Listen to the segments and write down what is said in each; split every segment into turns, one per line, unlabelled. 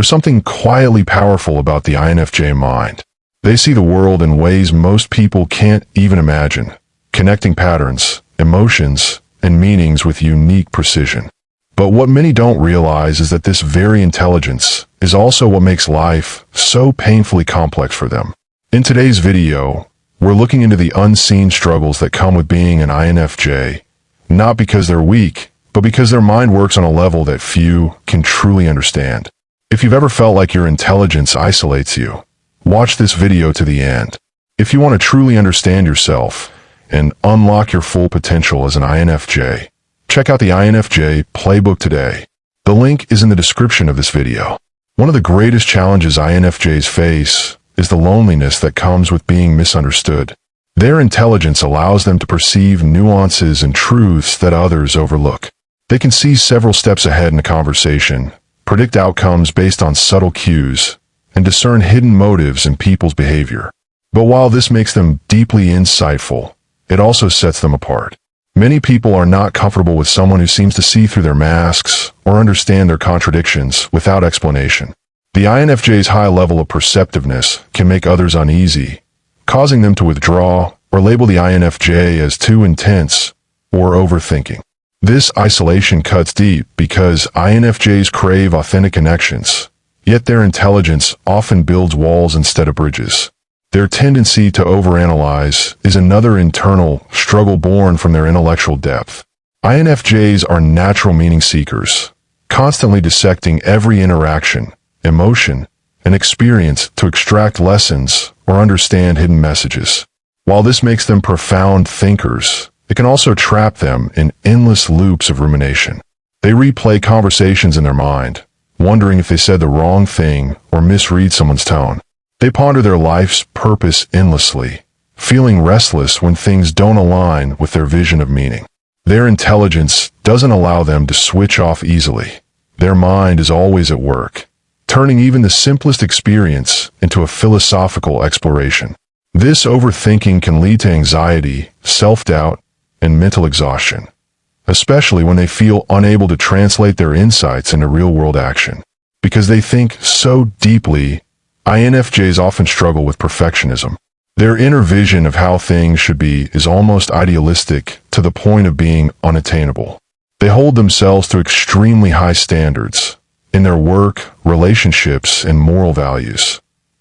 There's something quietly powerful about the INFJ mind. They see the world in ways most people can't even imagine, connecting patterns, emotions, and meanings with unique precision. But what many don't realize is that this very intelligence is also what makes life so painfully complex for them. In today's video, we're looking into the unseen struggles that come with being an INFJ, not because they're weak, but because their mind works on a level that few can truly understand. If you've ever felt like your intelligence isolates you, watch this video to the end. If you want to truly understand yourself and unlock your full potential as an INFJ, check out the INFJ Playbook today. The link is in the description of this video. One of the greatest challenges INFJs face is the loneliness that comes with being misunderstood. Their intelligence allows them to perceive nuances and truths that others overlook. They can see several steps ahead in a conversation, predict outcomes based on subtle cues, and discern hidden motives in people's behavior. But while this makes them deeply insightful, it also sets them apart. Many people are not comfortable with someone who seems to see through their masks or understand their contradictions without explanation. The INFJ's high level of perceptiveness can make others uneasy, causing them to withdraw or label the INFJ as too intense or overthinking. This isolation cuts deep because INFJs crave authentic connections, yet their intelligence often builds walls instead of bridges. Their tendency to overanalyze is another internal struggle born from their intellectual depth. INFJs are natural meaning seekers, constantly dissecting every interaction, emotion, and experience to extract lessons or understand hidden messages. While this makes them profound thinkers, it can also trap them in endless loops of rumination. They replay conversations in their mind, wondering if they said the wrong thing or misread someone's tone. They ponder their life's purpose endlessly, feeling restless when things don't align with their vision of meaning. Their intelligence doesn't allow them to switch off easily. Their mind is always at work, turning even the simplest experience into a philosophical exploration. This overthinking can lead to anxiety, self-doubt, and mental exhaustion, especially when they feel unable to translate their insights into real-world action. Because they think so deeply, INFJs often struggle with perfectionism. Their inner vision of how things should be is almost idealistic to the point of being unattainable. They hold themselves to extremely high standards in their work, relationships, and moral values,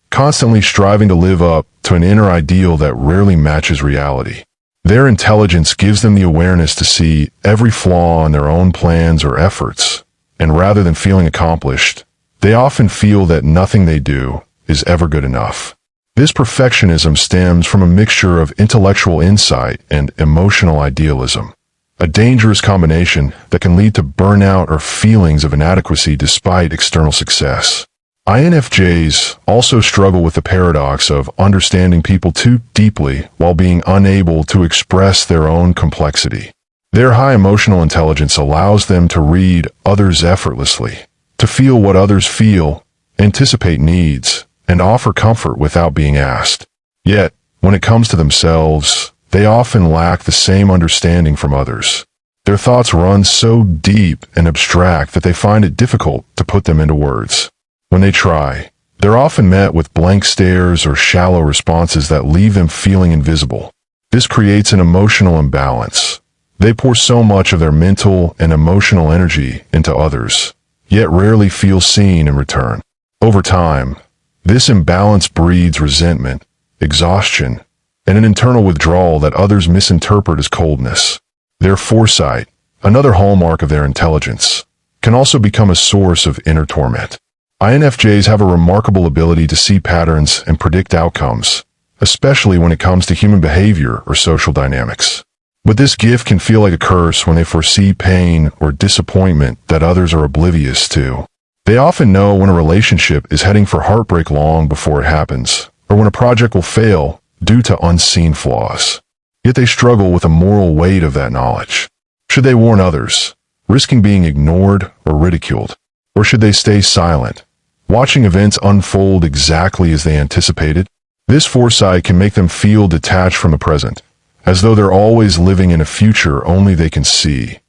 constantly striving to live up to an inner ideal that rarely matches reality. Their intelligence gives them the awareness to see every flaw in their own plans or efforts, and rather than feeling accomplished, they often feel that nothing they do is ever good enough. This perfectionism stems from a mixture of intellectual insight and emotional idealism, a dangerous combination that can lead to burnout or feelings of inadequacy despite external success. INFJs also struggle with the paradox of understanding people too deeply while being unable to express their own complexity. Their high emotional intelligence allows them to read others effortlessly, to feel what others feel, anticipate needs, and offer comfort without being asked. Yet, when it comes to themselves, they often lack the same understanding from others. Their thoughts run so deep and abstract that they find it difficult to put them into words. When they try, they're often met with blank stares or shallow responses that leave them feeling invisible. This creates an emotional imbalance. They pour so much of their mental and emotional energy into others, yet rarely feel seen in return. Over time, this imbalance breeds resentment, exhaustion, and an internal withdrawal that others misinterpret as coldness. Their foresight, another hallmark of their intelligence, can also become a source of inner torment. INFJs have a remarkable ability to see patterns and predict outcomes, especially when it comes to human behavior or social dynamics. But this gift can feel like a curse when they foresee pain or disappointment that others are oblivious to. They often know when a relationship is heading for heartbreak long before it happens, or when a project will fail due to unseen flaws. Yet they struggle with the moral weight of that knowledge. Should they warn others, risking being ignored or ridiculed? Or should they stay silent, watching events unfold exactly as they anticipated? This foresight can make them feel detached from the present, as though they're always living in a future only they can see,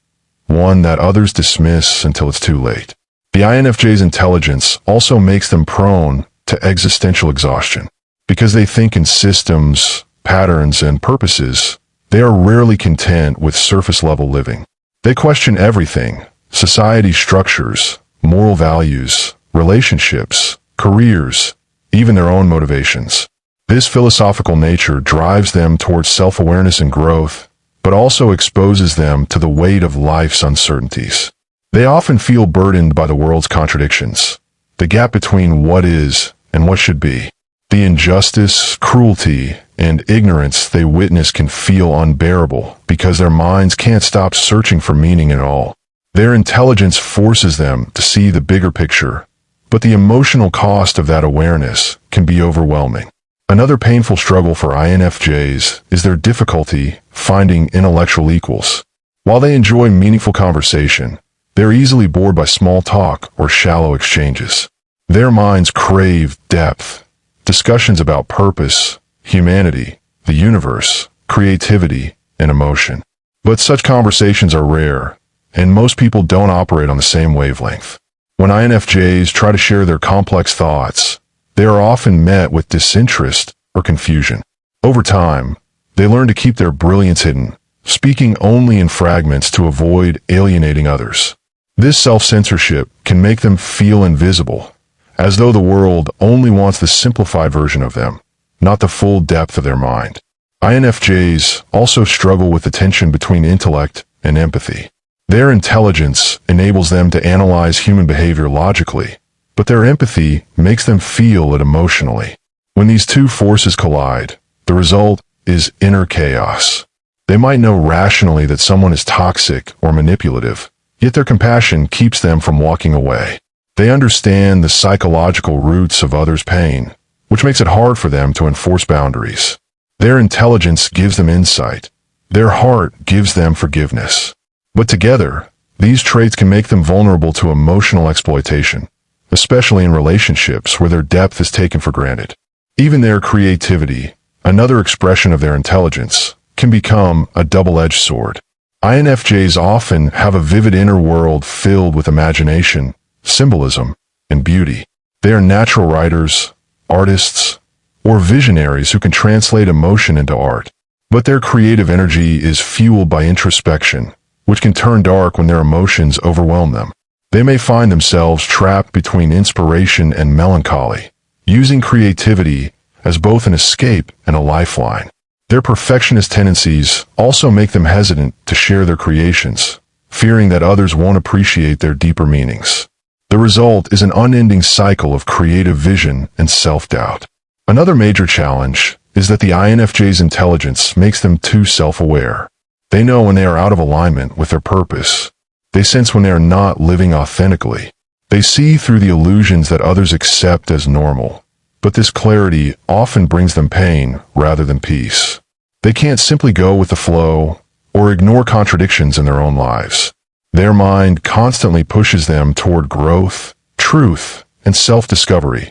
one that others dismiss until it's too late. The INFJ's intelligence also makes them prone to existential exhaustion. Because they think in systems, patterns, and purposes, they are rarely content with surface-level living. They question everything: society's structures, moral values, relationships, careers, even their own motivations. This philosophical nature drives them towards self-awareness and growth, but also exposes them to the weight of life's uncertainties. They often feel burdened by the world's contradictions, the gap between what is and what should be. The injustice, cruelty, and ignorance they witness can feel unbearable because their minds can't stop searching for meaning at all. Their intelligence forces them to see the bigger picture, but the emotional cost of that awareness can be overwhelming. Another painful struggle for INFJs is their difficulty finding intellectual equals. While they enjoy meaningful conversation, they're easily bored by small talk or shallow exchanges. Their minds crave depth, discussions about purpose, humanity, the universe, creativity, and emotion. But such conversations are rare, and most people don't operate on the same wavelength. When INFJs try to share their complex thoughts, they are often met with disinterest or confusion. Over time, they learn to keep their brilliance hidden, speaking only in fragments to avoid alienating others. This self-censorship can make them feel invisible, as though the world only wants the simplified version of them, not the full depth of their mind. INFJs also struggle with the tension between intellect and empathy. Their intelligence enables them to analyze human behavior logically, but their empathy makes them feel it emotionally. When these two forces collide, the result is inner chaos. They might know rationally that someone is toxic or manipulative, yet their compassion keeps them from walking away. They understand the psychological roots of others' pain, which makes it hard for them to enforce boundaries. Their intelligence gives them insight. Their heart gives them forgiveness. But together, these traits can make them vulnerable to emotional exploitation, especially in relationships where their depth is taken for granted. Even their creativity, another expression of their intelligence, can become a double-edged sword. INFJs often have a vivid inner world filled with imagination, symbolism, and beauty. They are natural writers, artists, or visionaries who can translate emotion into art. But their creative energy is fueled by introspection, which can turn dark when their emotions overwhelm them. They may find themselves trapped between inspiration and melancholy, using creativity as both an escape and a lifeline. Their perfectionist tendencies also make them hesitant to share their creations, fearing that others won't appreciate their deeper meanings. The result is an unending cycle of creative vision and self-doubt. Another major challenge is that the INFJ's intelligence makes them too self-aware. They know when they are out of alignment with their purpose. They sense when they are not living authentically. They see through the illusions that others accept as normal, but this clarity often brings them pain rather than peace. They can't simply go with the flow or ignore contradictions in their own lives. Their mind constantly pushes them toward growth, truth, and self-discovery,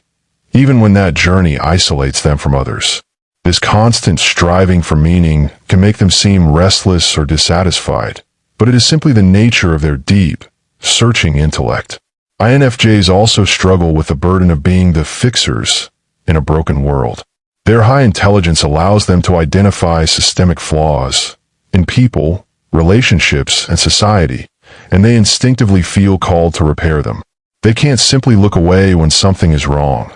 even when that journey isolates them from others. This constant striving for meaning can make them seem restless or dissatisfied, but it is simply the nature of their deep, searching intellect. INFJs also struggle with the burden of being the fixers in a broken world. Their high intelligence allows them to identify systemic flaws in people, relationships, and society, and they instinctively feel called to repair them. They can't simply look away when something is wrong.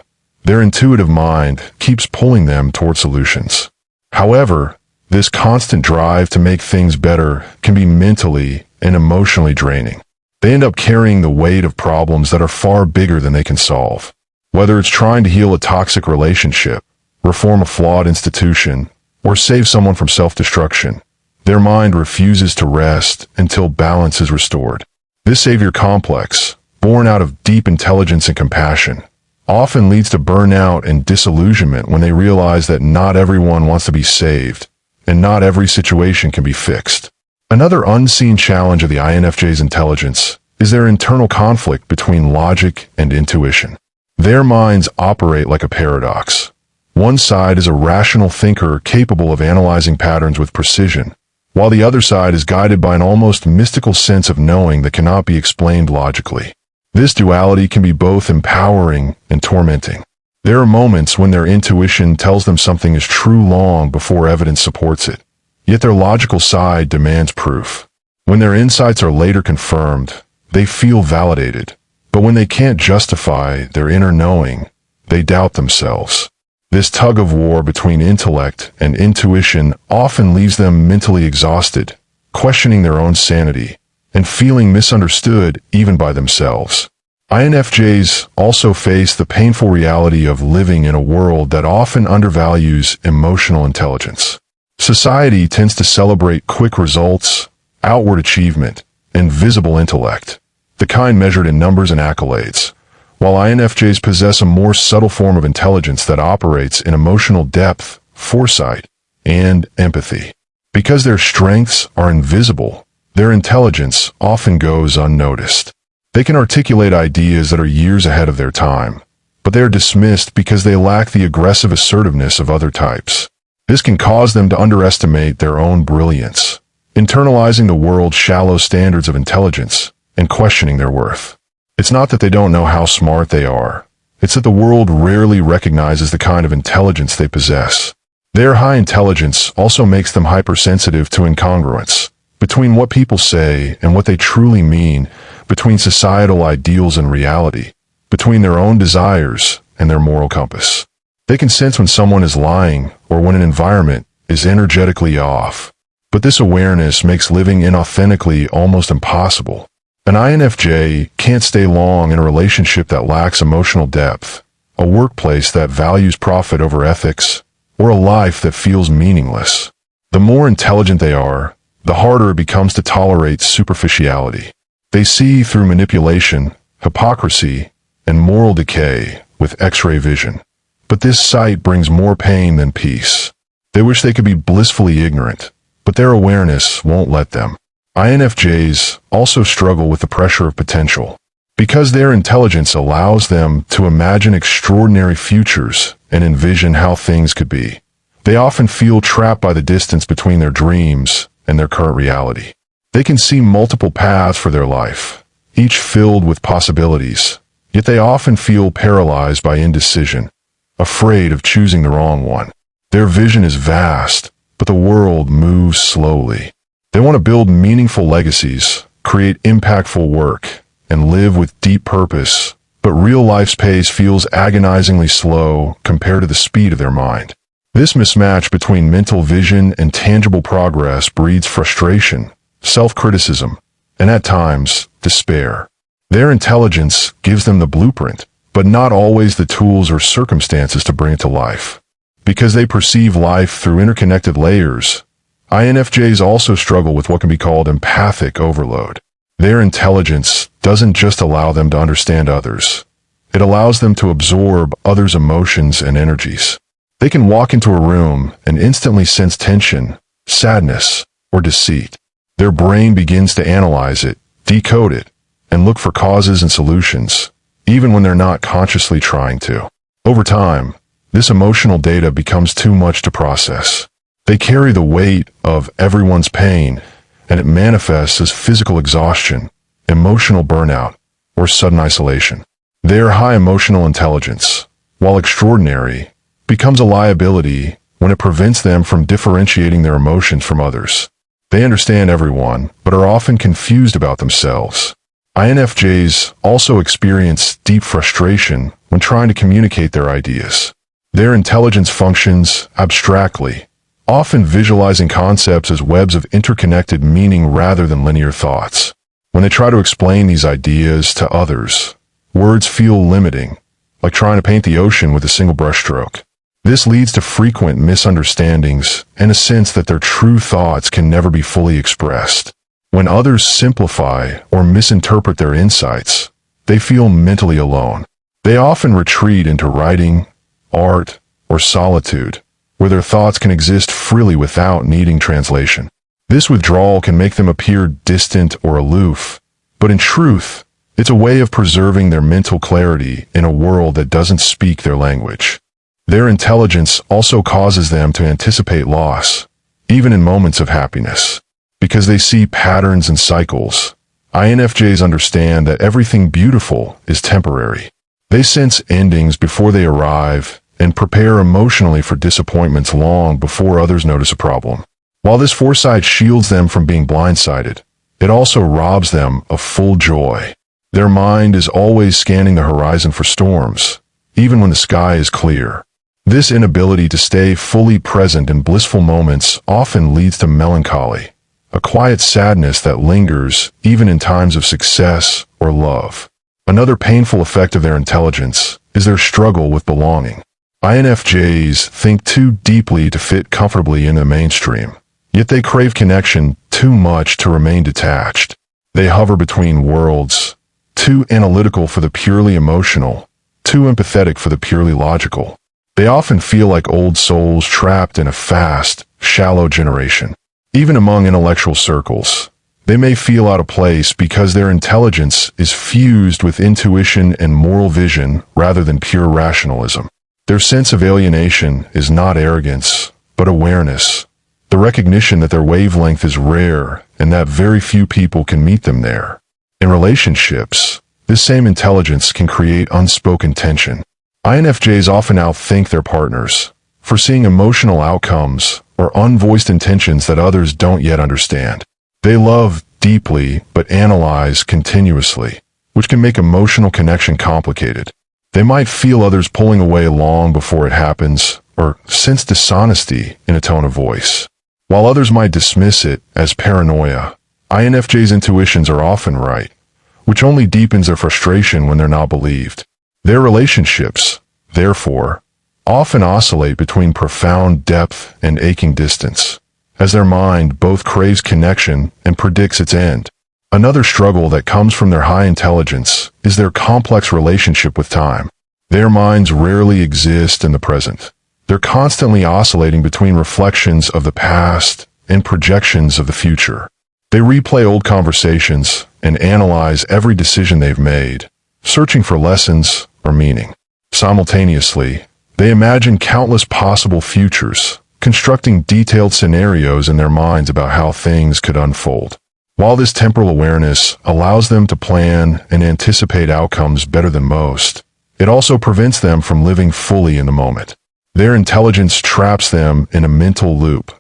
Their intuitive mind keeps pulling them toward solutions. However, this constant drive to make things better can be mentally and emotionally draining. They end up carrying the weight of problems that are far bigger than they can solve. Whether it's trying to heal a toxic relationship, reform a flawed institution, or save someone from self-destruction, their mind refuses to rest until balance is restored. This savior complex, born out of deep intelligence and compassion, often leads to burnout and disillusionment when they realize that not everyone wants to be saved, and not every situation can be fixed. Another unseen challenge of the INFJ's intelligence is their internal conflict between logic and intuition. Their minds operate like a paradox. One side is a rational thinker capable of analyzing patterns with precision, while the other side is guided by an almost mystical sense of knowing that cannot be explained logically. This duality can be both empowering and tormenting. There are moments when their intuition tells them something is true long before evidence supports it, yet their logical side demands proof. When their insights are later confirmed, they feel validated, but when they can't justify their inner knowing, they doubt themselves. This tug-of-war between intellect and intuition often leaves them mentally exhausted, questioning their own sanity, and feeling misunderstood even by themselves. INFJs also face the painful reality of living in a world that often undervalues emotional intelligence. Society tends to celebrate quick results, outward achievement, and visible intellect, the kind measured in numbers and accolades, while INFJs possess a more subtle form of intelligence that operates in emotional depth, foresight, and empathy. Because their strengths are invisible, their intelligence often goes unnoticed. They can articulate ideas that are years ahead of their time, but they are dismissed because they lack the aggressive assertiveness of other types. This can cause them to underestimate their own brilliance, internalizing the world's shallow standards of intelligence and questioning their worth. It's not that they don't know how smart they are. It's that the world rarely recognizes the kind of intelligence they possess. Their high intelligence also makes them hypersensitive to incongruence, between what people say and what they truly mean, between societal ideals and reality, between their own desires and their moral compass. They can sense when someone is lying or when an environment is energetically off. But this awareness makes living inauthentically almost impossible. An INFJ can't stay long in a relationship that lacks emotional depth, a workplace that values profit over ethics, or a life that feels meaningless. The more intelligent they are, the harder it becomes to tolerate superficiality. They see through manipulation, hypocrisy, and moral decay with X-ray vision. But this sight brings more pain than peace. They wish they could be blissfully ignorant, but their awareness won't let them. INFJs also struggle with the pressure of potential. Because their intelligence allows them to imagine extraordinary futures and envision how things could be, they often feel trapped by the distance between their dreams and their current reality. They can see multiple paths for their life, each filled with possibilities, yet they often feel paralyzed by indecision, afraid of choosing the wrong one. Their vision is vast, but the world moves slowly. They want to build meaningful legacies, create impactful work, and live with deep purpose, but real life's pace feels agonizingly slow compared to the speed of their mind. This mismatch between mental vision and tangible progress breeds frustration, self-criticism, and at times, despair. Their intelligence gives them the blueprint, but not always the tools or circumstances to bring it to life. Because they perceive life through interconnected layers, INFJs also struggle with what can be called empathic overload. Their intelligence doesn't just allow them to understand others. It allows them to absorb others' emotions and energies. They can walk into a room and instantly sense tension, sadness, or deceit. Their brain begins to analyze it, decode it, and look for causes and solutions, even when they're not consciously trying to. Over time, this emotional data becomes too much to process. They carry the weight of everyone's pain, and it manifests as physical exhaustion, emotional burnout, or sudden isolation. Their high emotional intelligence, while extraordinary, becomes a liability when it prevents them from differentiating their emotions from others. They understand everyone, but are often confused about themselves. INFJs also experience deep frustration when trying to communicate their ideas. Their intelligence functions abstractly, often visualizing concepts as webs of interconnected meaning rather than linear thoughts. When they try to explain these ideas to others, words feel limiting, like trying to paint the ocean with a single brushstroke. This leads to frequent misunderstandings and a sense that their true thoughts can never be fully expressed. When others simplify or misinterpret their insights, they feel mentally alone. They often retreat into writing, art, or solitude, where their thoughts can exist freely without needing translation. This withdrawal can make them appear distant or aloof, but in truth, it's a way of preserving their mental clarity in a world that doesn't speak their language. Their intelligence also causes them to anticipate loss, even in moments of happiness. Because they see patterns and cycles, INFJs understand that everything beautiful is temporary. They sense endings before they arrive and prepare emotionally for disappointments long before others notice a problem. While this foresight shields them from being blindsided, it also robs them of full joy. Their mind is always scanning the horizon for storms, even when the sky is clear. This inability to stay fully present in blissful moments often leads to melancholy, a quiet sadness that lingers even in times of success or love. Another painful effect of their intelligence is their struggle with belonging. INFJs think too deeply to fit comfortably in the mainstream, yet they crave connection too much to remain detached. They hover between worlds, too analytical for the purely emotional, too empathetic for the purely logical. They often feel like old souls trapped in a fast, shallow generation. Even among intellectual circles, they may feel out of place because their intelligence is fused with intuition and moral vision rather than pure rationalism. Their sense of alienation is not arrogance, but awareness, the recognition that their wavelength is rare and that very few people can meet them there. In relationships, this same intelligence can create unspoken tension. INFJs often outthink their partners, foreseeing emotional outcomes or unvoiced intentions that others don't yet understand. They love deeply but analyze continuously, which can make emotional connection complicated. They might feel others pulling away long before it happens or sense dishonesty in a tone of voice. While others might dismiss it as paranoia, INFJs' intuitions are often right, which only deepens their frustration when they're not believed. Their relationships, therefore, often oscillate between profound depth and aching distance, as their mind both craves connection and predicts its end. Another struggle that comes from their high intelligence is their complex relationship with time. Their minds rarely exist in the present. They're constantly oscillating between reflections of the past and projections of the future. They replay old conversations and analyze every decision they've made, searching for lessons or meaning. Simultaneously, they imagine countless possible futures, constructing detailed scenarios in their minds about how things could unfold. While this temporal awareness allows them to plan and anticipate outcomes better than most, it also prevents them from living fully in the moment. Their intelligence traps them in a mental loop,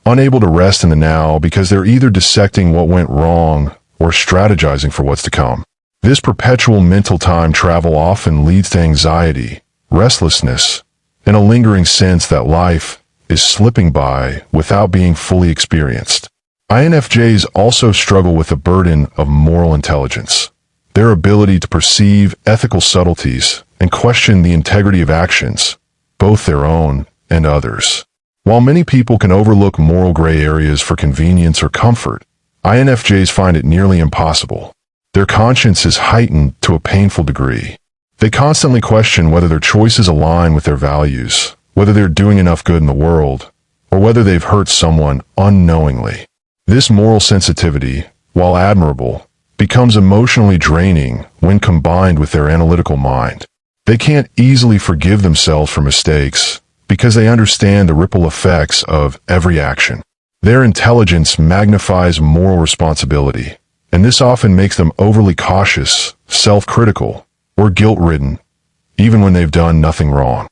unable to rest in the now because they're either dissecting what went wrong or strategizing for what's to come. This perpetual mental time travel often leads to anxiety, restlessness, and a lingering sense that life is slipping by without being fully experienced. INFJs also struggle with the burden of moral intelligence. Their ability to perceive ethical subtleties and question the integrity of actions, both their own and others. While many people can overlook moral gray areas for convenience or comfort, INFJs find it nearly impossible. Their conscience is heightened to a painful degree. They constantly question whether their choices align with their values, whether they're doing enough good in the world, or whether they've hurt someone unknowingly. This moral sensitivity, while admirable, becomes emotionally draining when combined with their analytical mind. They can't easily forgive themselves for mistakes because they understand the ripple effects of every action. Their intelligence magnifies moral responsibility, and this often makes them overly cautious, self-critical, or guilt-ridden, even when they've done nothing wrong.